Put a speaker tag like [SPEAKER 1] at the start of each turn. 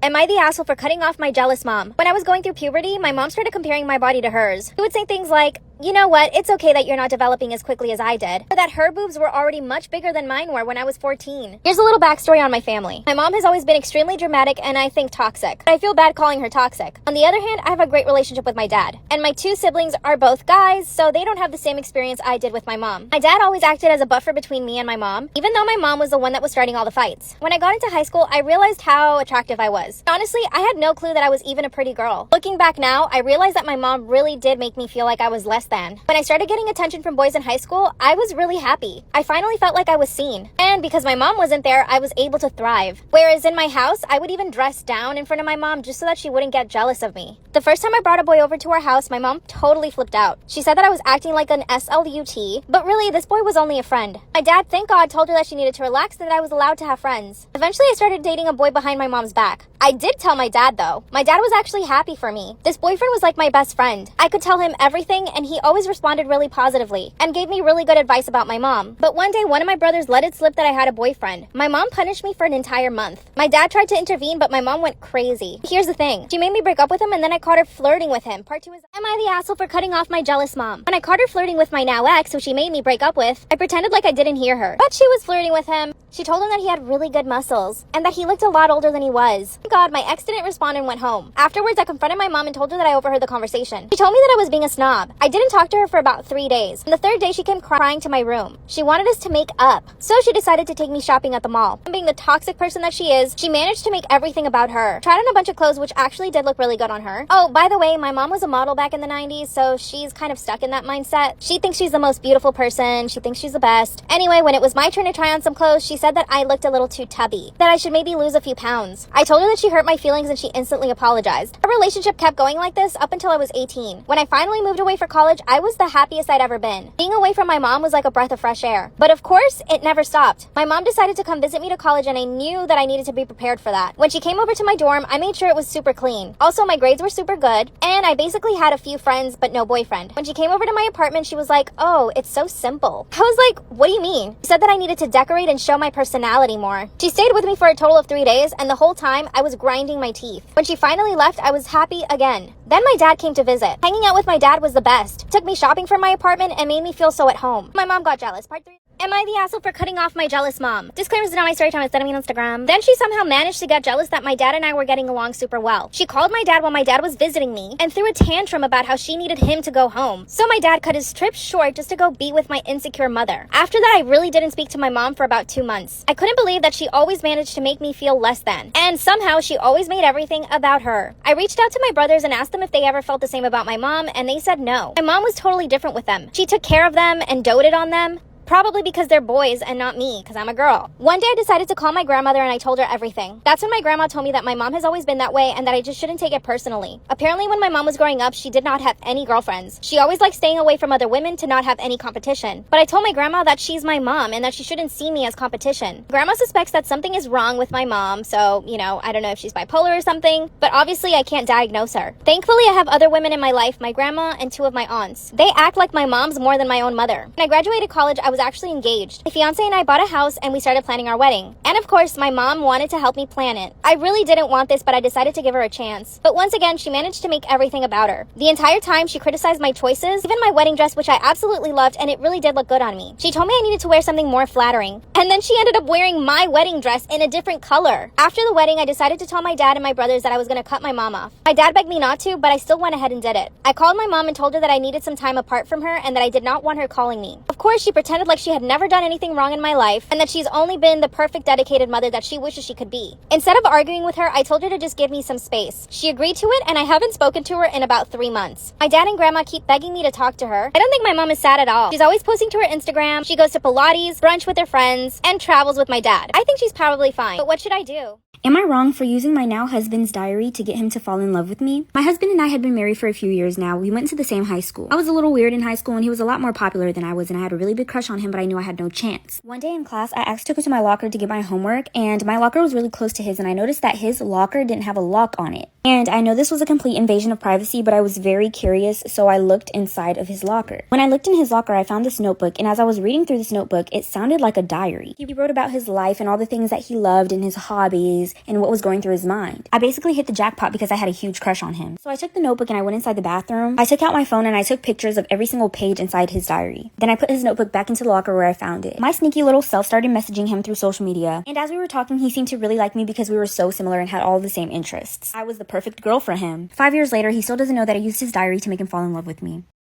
[SPEAKER 1] Am I the asshole for cutting off my jealous mom? When I was going through puberty, my mom started comparing my body to hers. She would say things like, you know what, it's okay that you're not developing as quickly as I did, or that her boobs were already much bigger than mine were when I was 14. Here's a little backstory on my family. My mom has always been extremely dramatic and I think toxic. I feel bad calling her toxic. On the other hand, I have a great relationship with my dad. And my two siblings are both guys, so they don't have the same experience I did with my mom. My dad always acted as a buffer between me and my mom, even though my mom was the one that was starting all the fights. When I got into high school, I realized how attractive I was. Honestly, I had no clue that I was even a pretty girl. Looking back now, I realized that my mom really did make me feel like I was less than. When I started getting attention from boys in high school, I was really happy. I finally felt like I was seen. And because my mom wasn't there, I was able to thrive. Whereas in my house, I would even dress down in front of my mom just so that she wouldn't get jealous of me. The first time I brought a boy over to our house, my mom totally flipped out. She said that I was acting like an SLUT, but really, this boy was only a friend. My dad, thank God, told her that she needed to relax and that I was allowed to have friends. Eventually, I started dating a boy behind my mom's back. I did tell my dad, though. My dad was actually happy for me. This boyfriend was like my best friend. I could tell him everything, and he always responded really positively and gave me really good advice about my mom. But one day, one of my brothers let it slip that I had a boyfriend. My mom punished me for an entire month. My dad tried to intervene, but my mom went crazy. Here's the thing. She made me break up with him, and then I caught her flirting with him. Part 2 is, am I the asshole for cutting off my jealous mom? When I caught her flirting with my now ex, who she made me break up with, I pretended like I didn't hear her. But she was flirting with him. She told him that he had really good muscles and that he looked a lot older than he was. Thank God, my ex didn't respond and went home. Afterwards, I confronted my mom and told her that I overheard the conversation. She told me that I was being a snob. I didn't talk to her for about 3 days. On the third day, she came crying to my room. She wanted us to make up. So she decided to take me shopping at the mall. And being the toxic person that she is, she managed to make everything about her. Tried on a bunch of clothes, which actually did look really good on her. Oh, by the way, my mom was a model back in the 90s, so she's kind of stuck in that mindset. She thinks she's the most beautiful person. She thinks she's the best. Anyway, when it was my turn to try on some clothes, she said that I looked a little too tubby, that I should maybe lose a few pounds. I told her that she hurt my feelings and she instantly apologized. Our relationship kept going like this up until I was 18. When I finally moved away for college, I was the happiest I'd ever been. Being away from my mom was like a breath of fresh air. But of course, it never stopped. My mom decided to come visit me to college and I knew that I needed to be prepared for that. When she came over to my dorm, I made sure it was super clean. Also, my grades were super good and I basically had a few friends but no boyfriend. When she came over to my apartment, she was like, oh, it's so simple. I was like, what do you mean? She said that I needed to decorate and show my personality more. She stayed with me for a total of 3 days and the whole time I was grinding my teeth. When she finally left, I was happy again. Then my dad came to visit. Hanging out with my dad was the best. Took me shopping for my apartment and made me feel so at home. My mom got jealous. Part 3. Am I the asshole for cutting off my jealous mom? Disclaimers is not my story time, instead of me on Instagram. Then she somehow managed to get jealous that my dad and I were getting along super well. She called my dad while my dad was visiting me and threw a tantrum about how she needed him to go home. So my dad cut his trip short just to go be with my insecure mother. After that, I really didn't speak to my mom for about 2 months. I couldn't believe that she always managed to make me feel less than. And somehow she always made everything about her. I reached out to my brothers and asked them if they ever felt the same about my mom, and they said no. My mom was totally different with them. She took care of them and doted on them. Probably because they're boys and not me, because I'm a girl. One day I decided to call my grandmother and I told her everything. That's when my grandma told me that my mom has always been that way and that I just shouldn't take it personally. Apparently when my mom was growing up, she did not have any girlfriends. She always liked staying away from other women to not have any competition. But I told my grandma that she's my mom and that she shouldn't see me as competition. Grandma suspects that something is wrong with my mom, so, I don't know if she's bipolar or something, but obviously I can't diagnose her. Thankfully, I have other women in my life, my grandma and 2 of my aunts. They act like my moms more than my own mother. When I graduated college, I was actually engaged. My fiance and I bought a house and we started planning our wedding. And of course, my mom wanted to help me plan it. I really didn't want this, but I decided to give her a chance. But once again, she managed to make everything about her. The entire time, she criticized my choices, even my wedding dress, which I absolutely loved, and it really did look good on me. She told me I needed to wear something more flattering. And then she ended up wearing my wedding dress in a different color. After the wedding, I decided to tell my dad and my brothers that I was going to cut my mom off. My dad begged me not to, but I still went ahead and did it. I called my mom and told her that I needed some time apart from her and that I did not want her calling me. Of course, she pretended like she had never done anything wrong in my life and that she's only been the perfect dedicated mother that she wishes she could be. Instead of arguing with her, I told her to just give me some space. She agreed to it and I haven't spoken to her in about 3 months. My dad and grandma keep begging me to talk to her. I don't think my mom is sad at all. She's always posting to her Instagram. She goes to Pilates, brunch with her friends, and travels with my dad. I think she's probably fine, but what should I do?
[SPEAKER 2] Am I wrong for using my now husband's diary to get him to fall in love with me? My husband and I had been married for a few years now. We went to the same high school. I was a little weird in high school and he was a lot more popular than I was, and I had a really big crush on him, but I knew I had no chance. One day in class, I asked to go to my locker to get my homework, and my locker was really close to his, and I noticed that his locker didn't have a lock on it. And I know this was a complete invasion of privacy, but I was very curious, so I looked inside of his locker. When I looked in his locker, I found this notebook, and as I was reading through this notebook, it sounded like a diary. He wrote about his life and all the things that he loved and his hobbies, was and what was going through his mind. I basically hit the jackpot because I had a huge crush on him. So I took the notebook and I went inside the bathroom. I took out my phone and I took pictures of every single page inside his diary. Then I put his notebook back into the locker where I found it. My sneaky little self started messaging him through social media, and as we were talking, he seemed to really like me because we were so similar and had all the same interests. I was the perfect girl for him. 5 years later, he still doesn't know that I used his diary to make him fall in love with me.